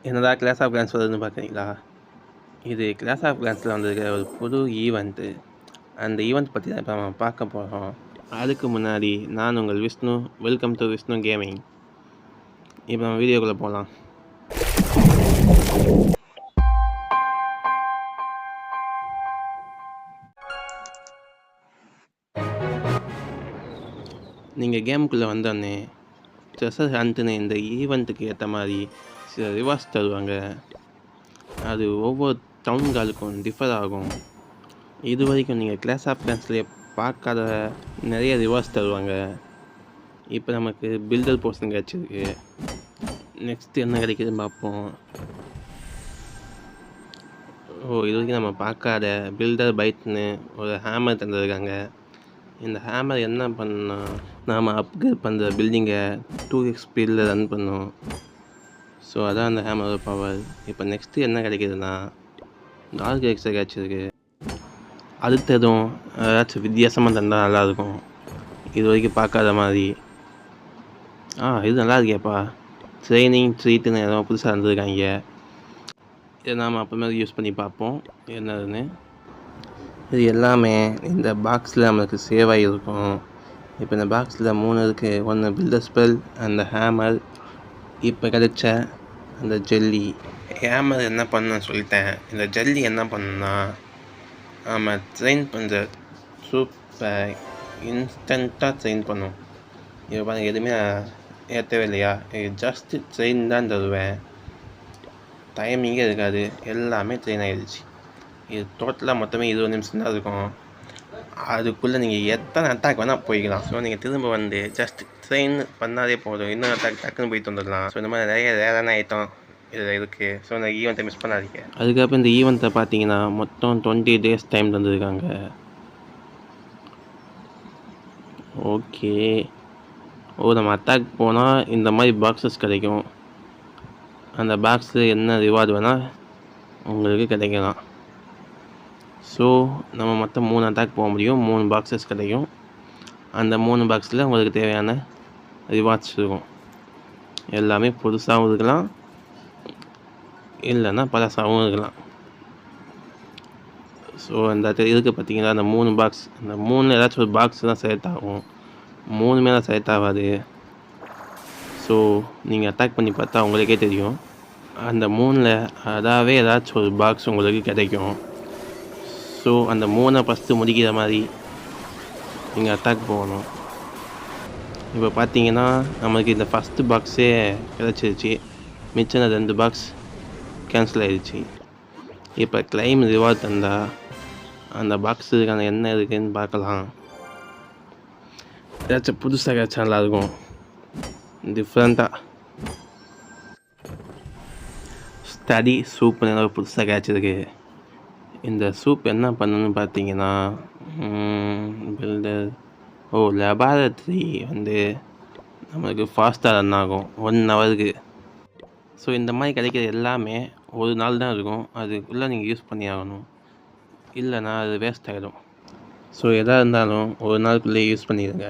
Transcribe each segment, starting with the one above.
என்னடா class of glands வருதுன்னு பார்க்குறீங்களா? இது கிளாஸ் ஆஃப் கிளான்ஸில் வந்திருக்கிற ஒரு புது ஈவெண்ட்டு. அந்த ஈவெண்ட் பற்றி தான் இப்போ நம்ம பார்க்க போகிறோம். அதுக்கு முன்னாடி நான் உங்கள் Vishnu. Welcome to Vishnu gaming. இப்போ நம்ம வீடியோக்குள்ளே போகலாம். நீங்கள் கேமுக்குள்ளே வந்தோடனே ட்ரெஷர் ஹண்ட்டுன்னு இந்த ஈவெண்ட்டுக்கு ஏற்ற மாதிரி சில ரிவார்ட்ஸ் தருவாங்க. அது ஒவ்வொரு டவுன் காலுக்கும் டிஃபர் ஆகும். இது வரைக்கும் நீங்கள் கிளாஸ் ஆஃப் கிளான்ஸ்லேயே பார்க்காத நிறைய ரிவார்ட்ஸ் தருவாங்க. இப்போ நமக்கு பில்டர் போர்ஷன் கிடச்சிருக்கு. நெக்ஸ்ட்டு என்ன கிடைக்குதுன்னு பார்ப்போம். இது வரைக்கும் நம்ம பார்க்காத பில்டர் பைட்னு ஒரு ஹேமர் தந்துருக்காங்க. இந்த ஹேமர் என்ன பண்ணால் நாம் அப்கிரேட் பண்ணுற பில்டிங்கை 2x ஸ்பீடில் ரன் பண்ணோம். ஸோ அதான் அந்த ஹேமரோட பவர். இப்போ நெக்ஸ்ட்டு என்ன கிடைக்கிதுன்னா டார்க் எக்ஸை கிடச்சிருக்கு. அடுத்ததும் ஏதாச்சும் வித்தியாசமாக தந்தால் நல்லாயிருக்கும். இது வரைக்கும் பார்க்காத மாதிரி. இது நல்லா இருக்கேப்பா. ட்ரைனிங் ட்ரீட்டுன்னு ஏதோ புதுசாக இருந்திருக்காங்க. இதை நாம் அப்புறமேல யூஸ் பண்ணி பார்ப்போம் என்னதுன்னு. இது எல்லாமே இந்த பாக்ஸில் நம்மளுக்கு சேவ் ஆகியிருக்கும். இப்போ இந்த பாக்ஸில் 3 இருக்குது. ஒன்று பில்டர் ஸ்பெல், அந்த ஹேமர், இப்போ கிடைச்ச அந்த ஜெல்லி. ஹேமர் என்ன பண்ணணும்னு சொல்லிட்டேன். இந்த ஜெல்லி என்ன பண்ணுன்னா நம்ம ட்ரெயின் பண்ணுற சூப்பை இன்ஸ்டண்ட்டாக ட்ரெயின் பண்ணும். இப்போ பாருங்கள், எதுவுமே ஏற்றவே இல்லையா? இது ஜஸ்ட்டு ட்ரெயின் தான் தருவேன். டைமிங்கே இருக்காது, எல்லாமே ட்ரெயின் ஆகிடுச்சு. இது டோட்டலாக மொத்தமே 20 நிமிஷம் தான் இருக்கும். அதுக்குள்ளே நீங்கள் எத்தனை அட்டாக் வேணால் போய்க்கலாம். ஸோ நீங்கள் திரும்ப வந்து ஜஸ்ட் ட்ரெயின் பண்ணாதே போதும். இன்னும் அட்டாக் டக்குன்னு போயிட்டு வந்துடலாம். ஸோ இந்த மாதிரி நிறைய ரேரான ஐட்டம் இதில் இருக்குது. ஸோ இந்த ஈவெண்ட்டை மிஸ் பண்ணாதீங்க. அதுக்கப்புறம் இந்த ஈவெண்ட்டை பார்த்தீங்கன்னா மொத்தம் 20 days டைம் தந்துருக்காங்க. ஓகே. நம்ம அட்டாக் போனால் இந்த மாதிரி பாக்ஸஸ் கிடைக்கும். அந்த பாக்ஸில் என்ன ரிவார்டு வேணால் உங்களுக்கு கிடைக்கலாம். ஸோ நம்ம மொத்தம் 3 அட்டாக் போக முடியும். 3 பாக்ஸஸ் கிடைக்கும். அந்த 3 பாக்ஸில் உங்களுக்கு தேவையான ரிவார்ட்ஸ் இருக்கும். எல்லாமே புதுசாகவும் இருக்கலாம், இல்லைன்னா பழசாகவும் இருக்கலாம். ஸோ அந்த இதுக்கு பார்த்தீங்கன்னா அந்த 3 பாக்ஸ், அந்த 3 ஏதாச்சும் ஒரு பாக்ஸ் தான் செலக்ட் ஆகும். 3 தான் செலக்ட் ஆகாது. ஸோ நீங்கள் அட்டாக் பண்ணி பார்த்தா உங்களுக்கே தெரியும். அந்த 3 அதாவே ஏதாச்சும் ஒரு பாக்ஸ் உங்களுக்கு கிடைக்கும். ஸோ அந்த 3 ஃபஸ்ட்டு முடிக்கிற மாதிரி நீங்கள் அட்டாக் போகணும். இப்போ பார்த்தீங்கன்னா நம்மளுக்கு இந்த ஃபஸ்ட்டு பாக்ஸே கிடச்சிருச்சு. மிச்சம் 2 பாக்ஸ் கேன்சல் ஆகிடுச்சு. இப்போ கிளைம் ரிவார்ட் தந்தால் அந்த பாக்ஸுக்கான என்ன இருக்குதுன்னு பார்க்கலாம். ஏதாச்சும் புதுசாக கிடச்சா நல்லாயிருக்கும், டிஃப்ரெண்ட்டாக. ஸ்டடி சூப்னு புதுசாக கிடச்சிருக்கு. இந்த சூப் என்ன பண்ணணும்னு பார்த்தீங்கன்னா பில்டர் லெபார்ட்ரி வந்து நம்மளுக்கு ஃபாஸ்ட்டாக ரன் ஆகும் 1 ஹவருக்கு. ஸோ இந்த மாதிரி கிடைக்கிற எல்லாமே ஒரு நாள் தான் இருக்கும். அதுக்குள்ளே நீங்கள் யூஸ் பண்ணி ஆகணும், இல்லைன்னா அது வேஸ்ட் ஆகிடும். ஸோ எதாக இருந்தாலும் ஒரு நாளுக்குள்ளே யூஸ் பண்ணிடுங்க.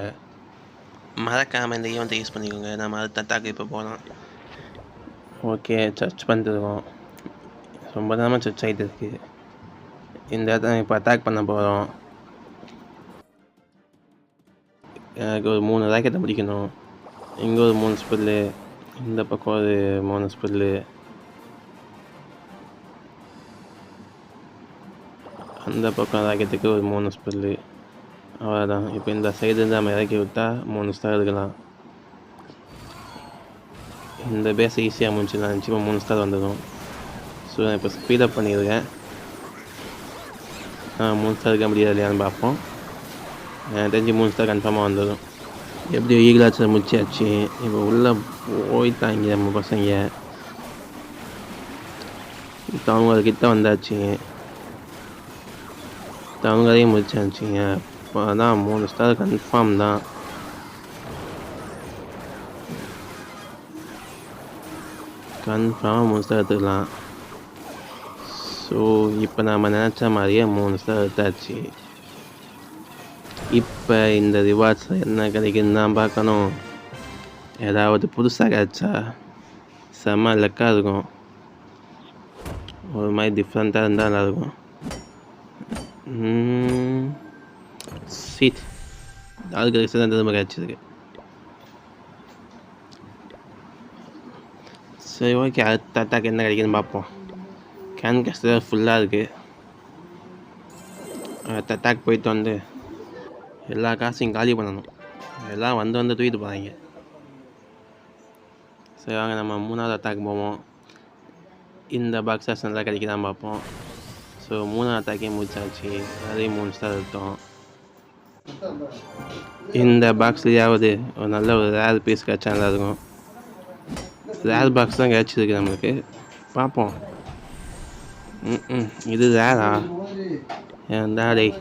மறக்காமல் இந்த ஈவெண்ட்டை யூஸ் பண்ணிக்கோங்க. நம்ம அடுத்த அட்டாக்கு இப்போ போகலாம். ஓகே, சர்ச் பண்ணிட்டுருக்கோம். ரொம்ப நேரமாக சர்ச் ஆகிட்டு இருக்குது. இந்த இடத்த இப்போ அட்டாக் பண்ண போகிறோம். எனக்கு ஒரு 3 ராக்கெட்டை பிடிக்கணும். இங்கே ஒரு 3 ஸ்பெல்லு, இந்த பக்கம் ஒரு 3 ஸ்பெல்லு, அந்த பக்கம் ராக்கெட்டுக்கு ஒரு 3 ஸ்பெல்லு. அவ்வளோதான். இப்போ இந்த சைடு நம்ம இறக்கி விட்டால் 3 ஸ்டார் இருக்கலாம். இந்த பேஸை ஈஸியாக முடிச்சுலாம். நிச்சயமாக 3 ஸ்டார் வந்துடும். ஸோ நான் இப்போ ஸ்பீடப் பண்ணியிருக்கேன். 3 ஸ்டார் இருக்க முடியாது இல்லையான்னு பார்ப்போம். எனக்கு தெரிஞ்சு 3 ஸ்டார் கன்ஃபார்மாக வந்துடும். எப்படியோ ஈகிளாச்சில் முடிச்சாச்சு. இப்போ உள்ளே போயிட்டாங்க நம்ம பசங்க. இப்போ அவங்கக்கிட்ட வந்தாச்சு. அவங்களையும் முடிச்சாச்சுங்க. இப்போ தான் 3 ஸ்டார் கன்ஃபார்ம் தான். கன்ஃபார்மாக 3 ஸ்டார் எடுத்துக்கலாம். ஸோ இப்போ நம்ம நினச்ச மாதிரியே 3 ஸ்டார் எடுத்தாச்சு. இப்போ இந்த ரிவார்ட்ஸ் என்ன கிடைக்குதுன்னு தான் பார்க்கணும். ஏதாவது புதுசாக கிடச்சா செம்ம லக்காக இருக்கும். ஒரு மாதிரி டிஃப்ரெண்ட்டாக இருந்தால் நல்லாயிருக்கும். சீட் டார்க் கலெக்ஷன் தான் திரும்ப கிடச்சிருக்கு. சரி, ஓகே, அடுத்த அட்டாக் என்ன கிடைக்குதுன்னு பார்ப்போம். கேன் கேஸ்டர் ஃபுல்லாக இருக்குது. அடுத்த அட்டாக் போயிட்டு வந்து எல்லா காசையும் காலி பண்ணணும். எல்லாம் வந்து தூக்கிட்டு போகிறாங்க. சரி, வாங்க நம்ம 3வது அட்டாக் போவோம். இந்த பாக்ஸஸ் நல்லா கிடைக்குதான் பார்ப்போம். ஸோ 3வது அட்டாக்கே முடிச்சாச்சு. அதையும் 3 ஸ்டார் எடுத்தோம். இந்த பாக்ஸ்லையாவது ஒரு நல்ல ஒரு ரேர் பீஸ் கிடச்சா நல்லாயிருக்கும். ரேர் பாக்ஸ் தான் கிடச்சிருக்கு நம்மளுக்கு. பார்ப்போம். இது ரேரா? ஏன்டா டேய்,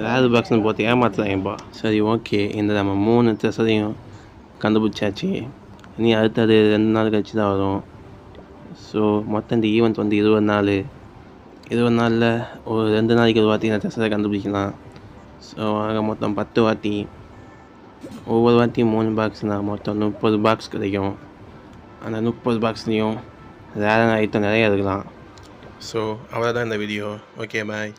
ரேர் பாக்ஸ்னு போட்டு ஏமாத்துறாங்கப்பா. சரி, ஓகே, இந்த நம்ம 3 ட்ரெஸ்ஸையும் கண்டுபிடிச்சாச்சு. இனி அடுத்தது 2 நாள் கழிச்சு தான் வரும். ஸோ மொத்தம் இந்த ஈவெண்ட் வந்து 20 நாள். 20 நாளில் ஒரு 2 நாளைக்கு ஒரு வாட்டி இந்த ட்ரெஸ்ஸை கண்டுபிடிக்கலாம். ஸோ ஆக மொத்தம் 10 வாட்டி, ஒவ்வொரு வாட்டியும் 3 பாக்ஸ்னால் மொத்தம் 30 பாக்ஸ் கிடைக்கும். அந்த 30 பாக்ஸ்லேயும் ரேரான ஐட்டம் நிறையா இருக்கலாம். ஸோ அவ்வளோதான் இந்த வீடியோ. ஓகே, பாய்.